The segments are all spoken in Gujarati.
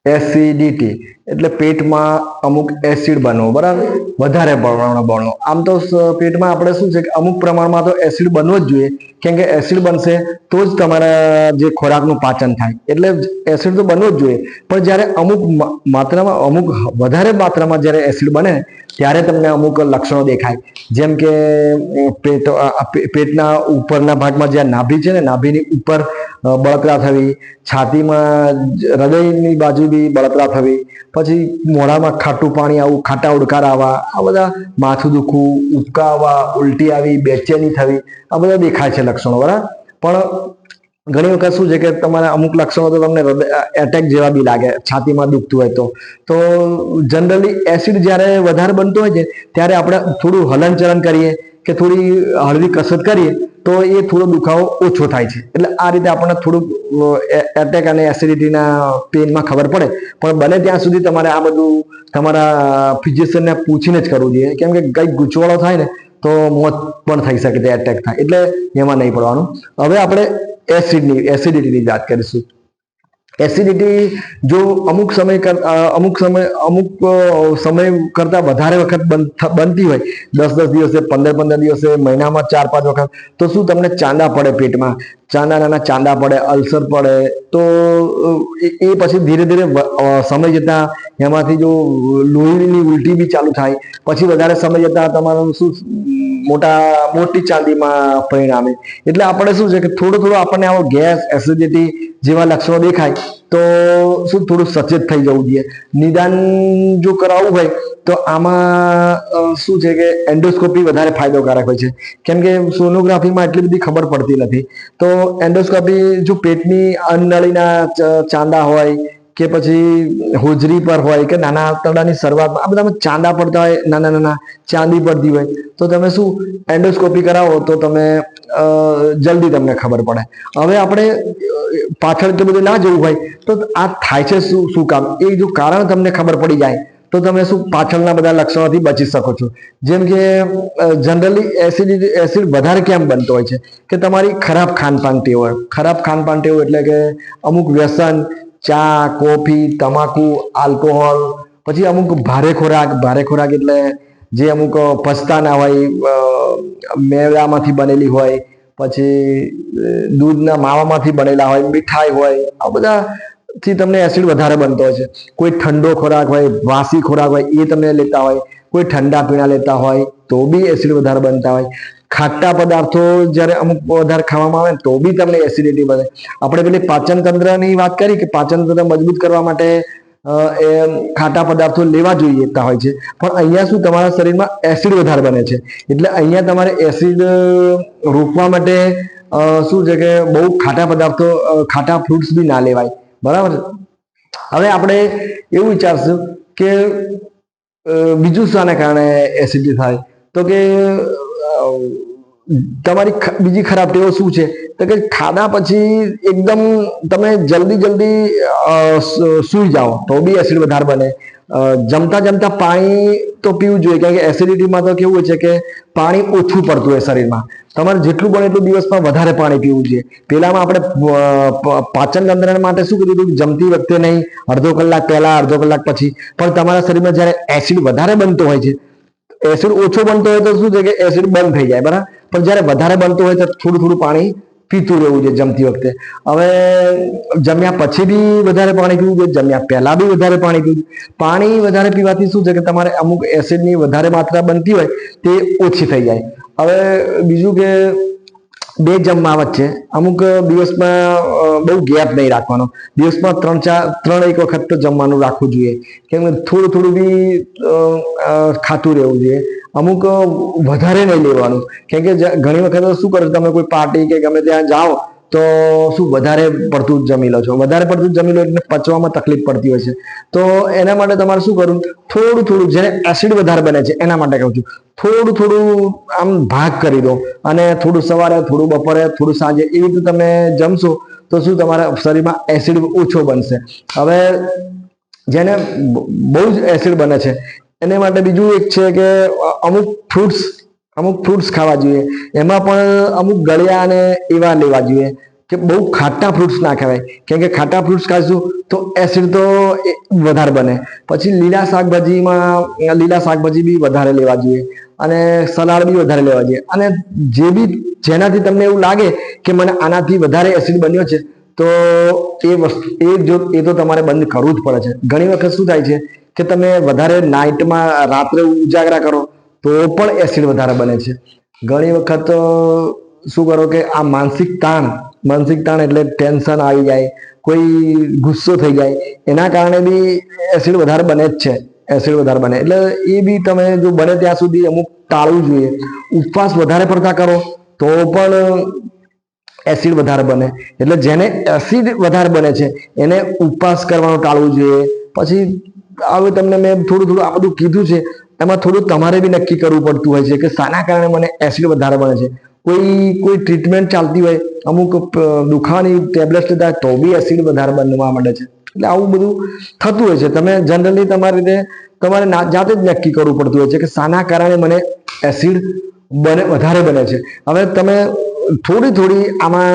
એસિડિટી એટલે પેટમાં અમુક એસિડ બનવો, બરાબર, વધારે પ્રમાણમાં બનવો. આમ તો પેટમાં આપણે શું છે કે અમુક પ્રમાણમાં તો એસિડ બનવો જ જોઈએ, કેમ કે એસિડ બનશે તો જ તમારા જે ખોરાકનું પાચન થાય, એટલે એસિડ તો બનવો જ જોઈએ. પણ જ્યારે અમુક માત્રામાં, અમુક વધારે માત્રામાં જ્યારે એસિડ બને ત્યારે તમને અમુક લક્ષણો દેખાય, જેમ કે પેટના ઉપરના ભાગમાં જ્યાં નાભી છે ને, નાભીની ઉપર બળતરા થવી, છાતીમાં હૃદયની બાજુ બી બળતરા થવી, પછી મોઢામાં ખાટું પાણી આવું, ખાટા ઉડકાર આવવા, આ બધા માથું દુખવું, ઉબકા આવવા, ઉલટી આવી, બેચેની થવી, આ બધા દેખાય છે લક્ષણો, બરાબર. પણ ઘણી વખત શું છે કે તમારા અમુક લક્ષણો તો તમને એટેક જેવા બી લાગે, છાતીમાં દુખતું હોય તો જનરલી એસિડ જ્યારે વધારે બનતો હોય છે ત્યારે આપણે થોડું હલનચલન કરીએ કે થોડી હળવી કસરત કરીએ તો એ થોડો દુખાવો ઓછો થાય છે. એટલે આ રીતે આપણને થોડુંક એટેક અને એસિડિટીના પેનમાં ખબર પડે. પણ બને ત્યાં સુધી તમારે આ બધું તમારા ફિઝિશિયનને પૂછીને જ કરવું જોઈએ, કેમ કે કંઈક ગૂંચવાડો થાય ને તો મોત પણ થઈ શકે, એટેક થાય, એટલે એમાં નહીં પડવાનું. હવે આપણે એસિડિટીની વાત કરીશું. એસિડિટી જો અમુક સમય કરતા વધારે વખત બનતી હોય, 10 દિવસે, 15 દિવસે, મહિનામાં 4-5 વખત, તો શું તમને ચાંદા પડે પેટમાં, નાના ચાંદા પડે, અલ્સર પડે, તો એ પછી ધીરે ધીરે સમય જતા એમાંથી જો લોહીની ઉલટી બી ચાલુ થાય, પછી વધારે સમય જતા તમારું શું મોટી ચાંદીમાં પરિણામે. એટલે આપણે શું છે કે થોડું આપણને આવો ગેસ, એસિડિટી જેવા લક્ષણો દેખાય તો શું થોડું સચેત થઈ જવું જોઈએ. નિદાન જો કરાવવું હોય તો આમાં શું છે કે એન્ડોસ્કોપી વધારે ફાયદાકારક હોય છે, કેમ કે સોનોગ્રાફીમાં એટલી બધી ખબર પડતી નથી. તો એન્ડોસ્કોપી જો પેટની અન્નનળીના ચાંદા હોય કે પછી હોજરી પર હોય કે નાના આંતરડાની શરૂઆતમાં આ બધામાં ચાંદા પડતા હોય, નાના ચાંદી પડતી હોય, તો તમે શું એન્ડોસ્કોપી કરાવો તો તમે જલ્દી તમને ખબર પડે. હવે આપણે પાછળ એટલું બધું ના જવું હોય તો આ થાય છે શું કામ, એ જો કારણ તમને ખબર પડી જાય તો તમે શું પાછળના બધા લક્ષણોથી બચી શકો છો. જેમ કે જનરલી એસિડ વધારે કેમ બનતો હોય છે કે તમારી ખરાબ ખાનપાન ટેવ હોય. ખરાબ ખાનપાન ટેવ એટલે કે અમુક વ્યસન, ચા, કોફી, તમાકુ, આલ્કોહોલ, પછી અમુક ભારે ખોરાક એટલે જે અમુક પચતા ના હોય, મેદામાંથી બનેલી હોય, પછી દૂધના માવામાંથી બનેલા હોય, મીઠાઈ હોય, આ બધાથી તમને એસિડ વધારે બનતો હોય છે. કોઈ ઠંડો ખોરાક હોય, વાસી ખોરાક હોય, એ તમે લેતા હોય, કોઈ ઠંડા પીણા લેતા હોય તો બી એસિડ વધારે બનતા હોય. ખાટા પદાર્થો જ્યારે અમુક વધારે ખાવામાં આવે તો બી તમને એસિડિટી બને. આપણે પેલી પાચન તંત્રની વાત કરી કે પાચન તંત્ર મજબૂત કરવા માટે એ ખાટા પદાર્થો લેવા જોઈએ હોય છે, પણ અહીંયા શું તમારા શરીરમાં એસિડ વધારે બને છે, એટલે અહીંયા તમારે એસિડ રોકવા માટે શું છે કે બહુ ખાટા પદાર્થો, ખાટા ફ્રૂટ્સ બી ના લેવાય, બરાબર. હવે આપણે એવું વિચારશું કે બીજું શાને કારણે એસિડિટી થાય, તો કે તમારી બીજી ખરાબ ટેવો શું છે, તો કે ખાધા પછી એકદમ તમે જલ્દી સૂઈ જાઓ તો બી એસિડ વધારે બને. જમતા પાણી તો પીવું જોઈએ, કારણ કે એસિડિટીમાં તો કેવું હોય છે કે પાણી ઓછું પડતું હોય શરીરમાં. તમારે જેટલું બને એટલું દિવસમાં વધારે પાણી પીવું જોઈએ. પેલામાં આપણે પાચન તંત્ર માટે શું કીધું હતું, જમતી વખતે નહીં, અડધો કલાક પહેલા, અડધો કલાક પછી. પણ તમારા શરીરમાં જ્યારે એસિડ વધારે બનતો હોય છે, એસિડ ઓછો બનતો હોય તો શું છે કે એસિડ બંધ થઈ જાય, બરાબર. પણ જ્યારે વધારે બનતો હોય તો થોડું પાણી પીતું રહેવું જોઈએ જમતી વખતે. હવે જમ્યા પછી બી વધારે પાણી પીવું જોઈએ, જમ્યા પહેલા બી વધારે પાણી પીવું જોઈએ. પાણી વધારે પીવાથી શું છે કે તમારે અમુક એસિડની વધારે માત્રા બનતી હોય તે ઓછી થઈ જાય. હવે બીજું કે બે જમવા વચ્ચે અમુક દિવસમાં બહુ ગેપ નહીં રાખવાનો. દિવસમાં 3 વખત તો જમવાનું રાખવું જોઈએ, કેમ કે થોડું બી ખાતું રહેવું જોઈએ. અમુક વધારે નહીં લેવાનું, કેમ કે ઘણી વખત શું કરો તમે કોઈ પાર્ટી કે ગમે ત્યાં જાઓ તો શું વધારે પડતું જમી લો છો, વધારે પડતું જમી લો એટલે પચવામાં તકલીફ પડતી હોય છે. તો એના માટે તમારે શું કરવું, થોડું જેને એસિડ વધારે બને છે એના માટે કહું છું, થોડું આમ ભાગ કરી દો, અને થોડું સવારે, થોડું બપોરે, થોડું સાંજે, એવી રીતે તમે જમશો તો શું તમારા શરીરમાં એસિડ ઓછો બનશે. હવે જેને બહુ જ એસિડ બને છે એને માટે બીજું એક છે કે અમુક ફ્રૂટ્સ ખાવા જોઈએ. એમાં પણ અમુક ગળ્યા અને એવા લેવા જોઈએ કે બહુ ખાટા ફ્રૂટ્સ ના ખવાય, કેમ કે ખાટા ફ્રૂટ્સ ખાઈશું તો એસિડ તો વધારે બને. પછી લીલા શાકભાજી બી વધારે લેવા જોઈએ, અને સલાડ બી વધારે લેવા જોઈએ. અને જે બી જેનાથી તમને એવું લાગે કે મને આનાથી વધારે એસિડ બન્યો છે, તો એ તો તમારે બંધ કરવું જ પડે છે. ઘણી વખત શું થાય છે કે તમે વધારે નાઇટમાં રાત્રે ઉજાગરા કરો તો પણ એસિડ વધારે બને છે. ઘણી વખત શું કરો કે આ માનસિક તાણ એટલે ટેન્શન આવી જાય, કોઈ ગુસ્સો થઈ જાય, એના કારણે બી એસિડ વધારે બને જ છે. એસિડ વધારે બને એટલે એ બી તમે જો બને ત્યાં સુધી અમુક ટાળવું જોઈએ. ઉપવાસ વધારે પડતા કરો તો પણ એસિડ વધારે બને. એટલે જેને એસિડ વધારે બને છે એને ઉપવાસ કરવાનું ટાળવું જોઈએ. પછી હવે તમને મેં થોડું આ બધું કીધું છે, એમાં થોડું તમારે બી નક્કી કરવું પડતું હોય છે કે શાના કારણે મને એસિડ વધારે બને છે. કોઈ ટ્રીટમેન્ટ ચાલતી હોય, અમુક દુખાવાની ટેબ્લેટ લેતા તો બી એસિડ વધારે બનવા માંડે છે. એટલે આવું બધું થતું હોય છે. તમે જનરલી તમારી રીતે તમારે જાતે જ નક્કી કરવું પડતું હોય છે કે શાના કારણે મને એસિડ વધારે બને છે. હવે તમે થોડી આમાં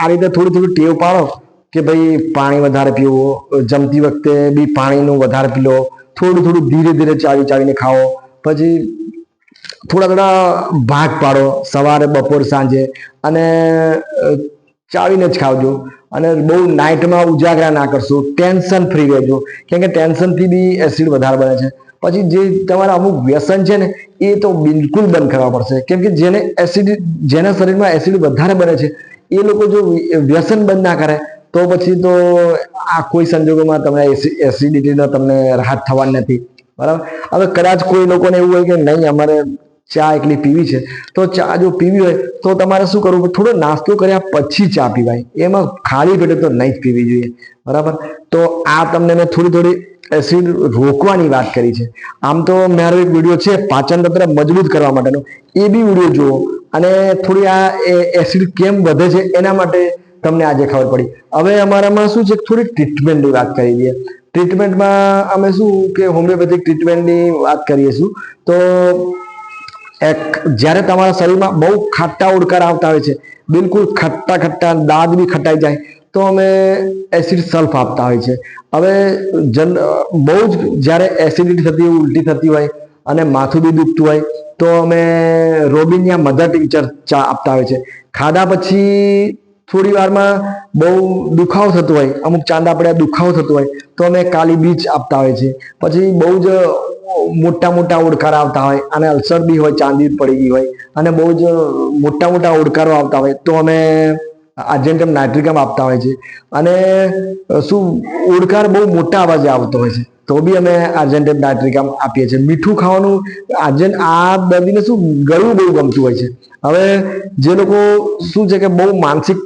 આ રીતે થોડી ટેવ પાડો કે ભાઈ પાણી વધારે પીવો, જમતી વખતે બી પાણીનું વધારે પી લો, થોડું ધીરે ચાવીને ખાઓ. પછી થોડા ભાગ પાડો સવારે, બપોર, સાંજે, અને ચાવીને જ ખાવજો. અને બહુ નાઇટમાં ઉજાગરા ના કરશો, ટેન્શન ફ્રી રહેજો, કેમ કે ટેન્શનથી બી એસિડ વધારે બને છે. પછી જે તમારા અમુક વ્યસન છે ને એ તો બિલકુલ બંધ કરવા પડશે, કેમ કે જેના શરીરમાં એસિડ વધારે બને છે એ લોકો જો વ્યસન બંધ ના કરે તો પછી તો આ કોઈ સંજોગોમાં તમને એસિડિટીનો તમને રાહત થવાની નથી. બરાબર. હવે કદાચ કોઈ લોકોને એવું હોય કે નહીં અમારે ચા એકલી પીવી છે, તો ચા જો પીવી હોય તો તમારે શું કરવું? થોડો નાસ્તો કર્યા પછી ચા પીવાય, એમાં ખાલી પેટે તો નહીં જ પીવી જોઈએ. બરાબર. તો આ તમને મેં થોડી એસિડ રોકવાની વાત કરી છે. આમ તો મારો એક વિડીયો છે પાચન તંત્ર મજબૂત કરવા માટેનો, એ બી વિડીયો જુઓ અને થોડી આ એસિડ કેમ વધે છે એના માટે તમને આજે ખબર પડી. હવે અમારામાં શું છે, થોડી ટ્રીટમેન્ટની વાત કરી દઈએ. ટ્રીટમેન્ટમાં અમે શું કે હોમિયોપેથિક ટ્રીટમેન્ટની વાત કરીશું. તો જ્યારે તમારા શરીરમાં બહુ ખાટા ઓડકાર આવતા હોય છે, બિલકુલ ખટ્ટા દાંત બી ખટાઈ જાય, તો અમે એસિડ સલ્ફ આપતા હોય છે. હવે બહુ જ જ્યારે એસિડિટી થતી હોય, ઉલટી થતી હોય અને માથું બી દુખતું હોય તો અમે રોબિનિયા મધર ટિંચર ચા આપતા હોય છે. ખાધા પછી થોડી વારમાં બહુ દુખાવો થતો હોય, અમુક ચાંદા પડ્યા દુખાવો થતો હોય તો અમે કાલી બીજ આપતા હોય છે. પછી બહુ જ મોટા ઓડકાર આવતા હોય અને અલ્સર બી હોય, ચાંદી પડી ગઈ હોય અને બહુ જ મોટા ઓડકારો આવતા હોય તો અમે આર્જેન્ટમ નાઇટ્રિકમ આપતા હોય છે. અને શું ઓડકાર બહુ મોટા અવાજે આવતો હોય છે તો બી અમે આર્જેન્ટમ નાઇટ્રિકમ આપીએ છીએ. મીઠું ખાવાનું આ દર્દીને શું ગળવું બહુ ગમતું હોય છે. હવે જે લોકો શું છે કે બહુ માનસિક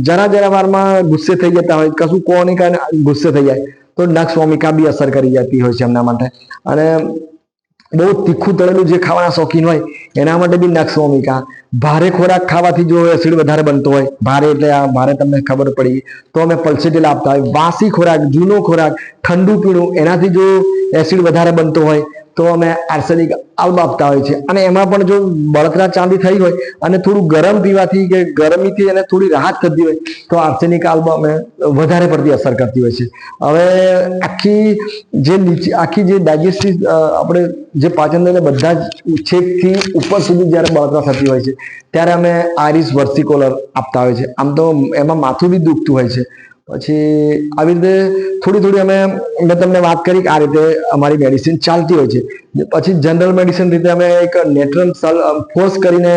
જરા વારમાં ગુસ્સે થઈ જતા હોય, કશું કોને કારણે ગુસ્સે થઈ જાય તો નક્ષ ભૂમિકા બી અસર કરી જતી હોય છે એમના માટે. અને બહુ તીખું તળેલું જે ખાવાના શોખીન હોય એના માટે બી નક્ષ ભૂમિકા. ભારે ખોરાક ખાવાથી જો એસિડ વધારે બનતો હોય, ભારે તમને ખબર પડી તો અમે પલ્સેટિલ આપતા હોય. વાસી ખોરાક, જૂનો ખોરાક, ઠંડુ પીણું, એનાથી જો એસિડ વધારે બનતો હોય તો અમે આર્સેનિક આલ્બ આપતા હોય છે. અને એમાં પણ જો બળતરા ચાંદી થઈ હોય અને થોડું ગરમ પીવાથી કે ગરમીથી એને થોડી રાહત થતી હોય તો આર્સેનિક આલ્બ અમે વધારે પડતી અસર કરતી હોય છે. હવે આખી જે ડાયજેસ્ટિવ આપણે જે પાચન તંત્ર બધા જ છેકથી ઉપર સુધી જ્યારે બળતરા થતી હોય છે ત્યારે અમે આઇરિસ વર્સિકોલર આપતા હોય છે. આમ તો એમાં માથું બી દુખતું હોય છે. પછી આવી રીતે થોડી મેં તમને વાત કરી કે આ રીતે અમારી મેડિસિન ચાલતી હોય છે. પછી જનરલ મેડિસિન રીતે અમે એક નેટ્રલ ફોર્સ કરીને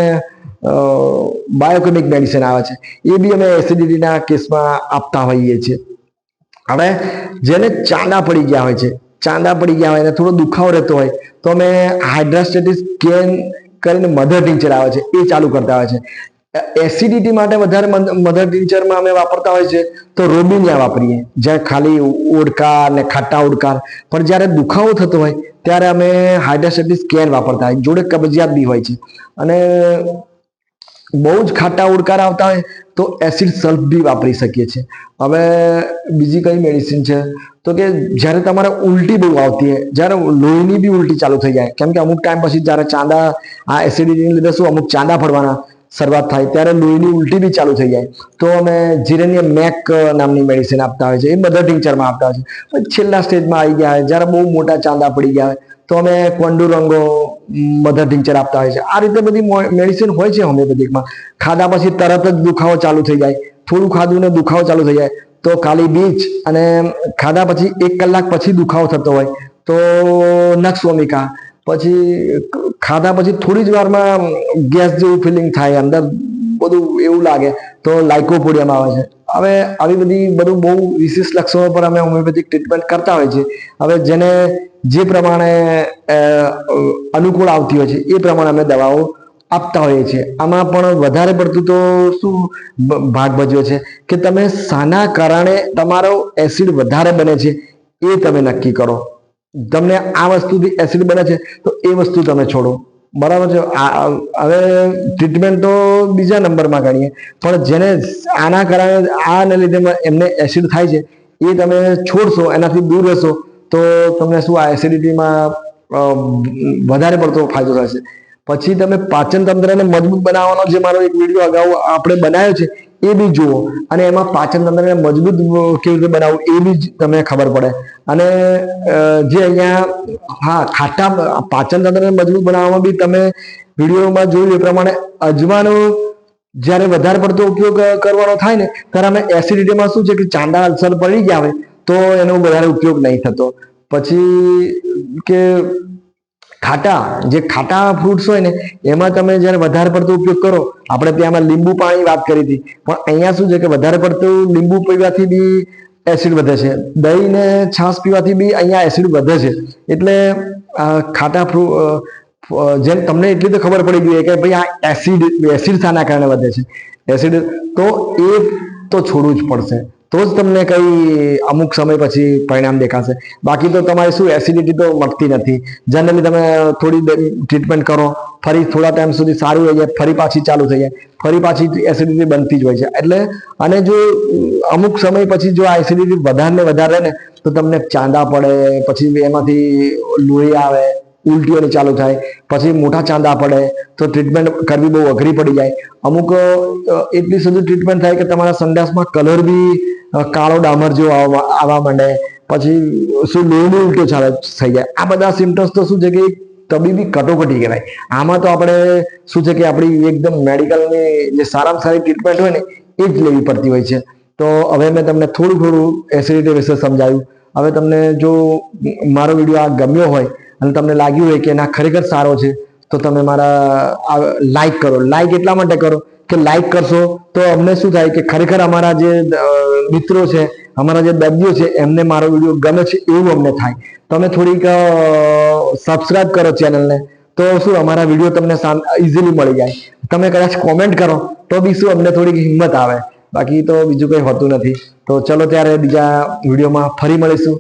બાયોકેમિક મેડિસિન આવે છે, એ બી અમે એસિડિટીના કેસમાં આપતા હોઈએ છીએ. હવે જેને ચાંદા પડી ગયા હોય અને થોડો દુખાવો રહેતો હોય તો અમે હાઇડ્રાસ્ટેટિસ કેન કરીને મધર ટિંચર આવે છે એ ચાલુ કરતા હોય છે. એસિડિટી માટે વધારે મધર ટિંચરમાં અમે વાપરતા હોય છે તો રોબિનિયા વાપરીએ, જ્યાં ખાલી ઓડકાર ને ખાટા ઓડકાર. પણ જ્યારે દુખાવો થતો હોય ત્યારે અમે હાઇડ્રાસ્ટેટિસ કેન વાપરતા હોય, જોડે કબજિયાત બી હોય છે. અને બહુ જ ખાટા ઓડકાર આવતા હોય તો એસિડ સલ્ફ બી વાપરી શકીએ છીએ. હવે બીજી કઈ મેડિસિન છે તો કે જ્યારે તમારે ઉલટી બહુ આવતી હોય, જ્યારે લોહીની બી ઉલટી ચાલુ થઈ જાય, કેમ કે અમુક ટાઈમ પછી જ્યારે ચાંદા આ એસિડિટીને લીધે શું અમુક ચાંદા પડવાના શરૂઆત થાય ત્યારે લોહીની ઉલટી બી ચાલુ થઈ જાય તો અમે જીરેનિયમ મેક નામની મેડિસિન આપતા હોય છે, એ મધર ટિંચરમાં આપતા હોય છે. પછી છેલ્લા સ્ટેજમાં આવી ગયા હોય જ્યારે બહુ મોટા ચાંદા પડી ગયા હોય તો અમે કોંડુરંગો મધર ટિંચર આપતા હોય છે. આ રીતે બધી મેડિસિન હોય છે હોમિયોપેથિકમાં. ખાધા પછી તરત જ દુખાવો ચાલુ થઈ જાય, થોડું ખાધું ને દુખાવો ચાલુ થઈ જાય તો કાલી બીજ, અને ખાધા પછી 1 કલાક પછી દુખાવો થતો હોય તો નક્સવોમિકા, પછી ખાધા પછી થોડી જ વારમાં ગેસ જેવું ફિલિંગ થાય, અંદર બધું એવું લાગે તો લાઇકોપોડિયમ આવે છે. હવે આવી બધું બહુ વિશેષ લક્ષણો પર અમે હોમિયોપેથિક ટ્રીટમેન્ટ કરતા હોય છે. હવે જેને જે પ્રમાણે અનુકૂળ આવતી હોય છે એ પ્રમાણે અમે દવાઓ આપતા હોઈએ છીએ. આમાં પણ વધારે પડતું તો શું ભાગ ભજવે છે કે તમે શાના કારણે તમારો એસિડ વધારે બને છે એ તમે નક્કી કરો. તમને આ વસ્તુથી એસિડ બને છે તો એ વસ્તુ તમે છોડો, બરાબર છે. હવે ટ્રીટમેન્ટ તો બીજા નંબરમાં ગણીએ, પણ જેને આના કારણે આને લીધે એમને એસિડ થાય છે એ તમે છોડશો, એનાથી દૂર રહેશો તો તમને શું આ એસિડિટીમાં વધારે પડતો ફાયદો થશે. પછી તમે પાચન તંત્રને મજબૂત બનાવવાનો જે મારો એક વિડીયો અગાઉ આપણે બનાવ્યો છે એ બી જુઓ, અને એમાં પાચન તંત્રને મજબૂત કેવી રીતે બનાવવું એ બી તમને ખબર પડે. અને જે અહીંયા ખાટા પાચન તંત્રને મજબૂત બનાવવામાં બી તમે વિડીયોમાં જોયું એ પ્રમાણે અજમાનો જ્યારે વધારે પડતો ઉપયોગ કરવાનો થાય ને ત્યારે અમે એસિડિટીમાં શું છે કે ચાંદા અલ્સર પડી ગયા હોય તો એનો વધારે ઉપયોગ નહીં થતો. પછી કે ખાટા ફ્રૂટ્સ હોય ને એમાં તમે જ્યારે વધારે પડતો ઉપયોગ કરો, આપણે ત્યાંમાં લીંબુ પાણી વાત કરી હતી, પણ અહીંયા શું છે કે વધારે પડતું લીંબુ પીવાથી બી એસિડ વધે છે, દહીં ને છાશ પીવાથી બી અહીંયા એસિડ વધે છે. એટલે ખાટા જેમ તમને એટલી તો ખબર પડી ગઈ કે ભાઈ આ એસિડ શાના કારણે વધે છે, એસિડ તો એ તો છોડવું જ પડશે, તો જ તમને કઈ અમુક સમય પછી પરિણામ દેખાશે. બાકી તો તમારે શું એસિડિટી તો મળતી નથી. જનરલી તમે થોડી ટ્રીટમેન્ટ કરો, ફરી થોડા ટાઈમ સુધી સારું થઈ જાય, ફરી પાછી ચાલુ થઈ જાય, ફરી પાછી એસિડિટી બનતી જ હોય છે. એટલે અને જો અમુક સમય પછી જો આ એસિડિટી વધારે ને વધારે રહે ને તો તમને ચાંદા પડે, પછી એમાંથી લોહી આવે, ઉલટીઓની ચાલુ થાય, પછી મોટા ચાંદા પડે તો ટ્રીટમેન્ટ કરવી બહુ અઘરી પડી જાય. અમુક એટલી સુધી ટ્રીટમેન્ટ થાય કે તમારા સંડાસમાં કલર બી કાળો ડામર જેવો આવવા માંડે, પછી શું લોહીની ઉલટો થઈ જાય. આ બધા સિમ્ટમ્સ તો શું છે કે તબીબી કટોકટી કહેવાય. આમાં તો આપણે શું છે કે આપણી એકદમ મેડિકલની જે સારામાં સારી ટ્રીટમેન્ટ હોય ને એ જ લેવી પડતી હોય છે. તો હવે મેં તમને થોડું એસિડિટી વિશે સમજાવ્યું. હવે તમને જો મારો વિડીયો આ ગમ્યો હોય અને તમને લાગ્યું હોય કે ના ખરેખર સારો છે તો તમે મારા લાઈક કરો. લાઈક એટલા માટે કરો કે લાઈક કરશો તો અમને શું થાય કે ખરેખર અમારા જે મિત્રો છે, અમારા જે દર્દીઓ છે એમને મારો વિડીયો ગમે છે એવું અમને થાય. તમે થોડીક સબસ્ક્રાઇબ કરો ચેનલને તો શું અમારા વિડીયો તમને ઇઝીલી મળી જાય. તમે કદાચ કોમેન્ટ કરો તો બી શું અમને થોડીક હિંમત આવે, બાકી તો બીજું કંઈ હોતું નથી. તો ચલો ત્યારે બીજા વિડીયોમાં ફરી મળીશું.